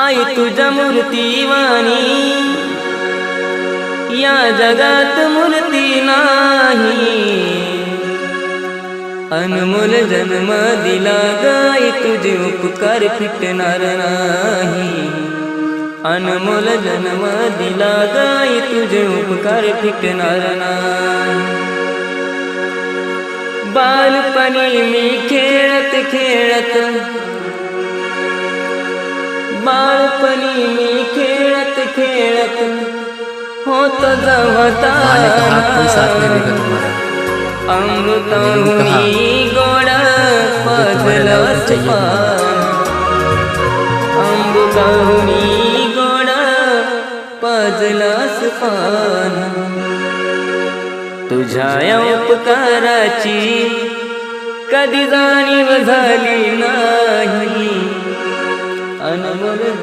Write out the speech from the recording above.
आई तुझ्या मूर्तीवाणी या जगात मूर्ती नाही। अनमोल जन्म दिला गाई तुझे उपकार फिटणार नाही। अनमोल जन्म दिला गाई तुझे उपकार फिटणार नाही। बालपणी मी खेळत खेळत बालपणी मी खेळत खेळत होत जवता अमृताहुनी गोड पजलस पान। अमृताहुनी गोड पजलस पान। तुझ्या उपकाराची कधी जाणीव झाली नाही। अनमोल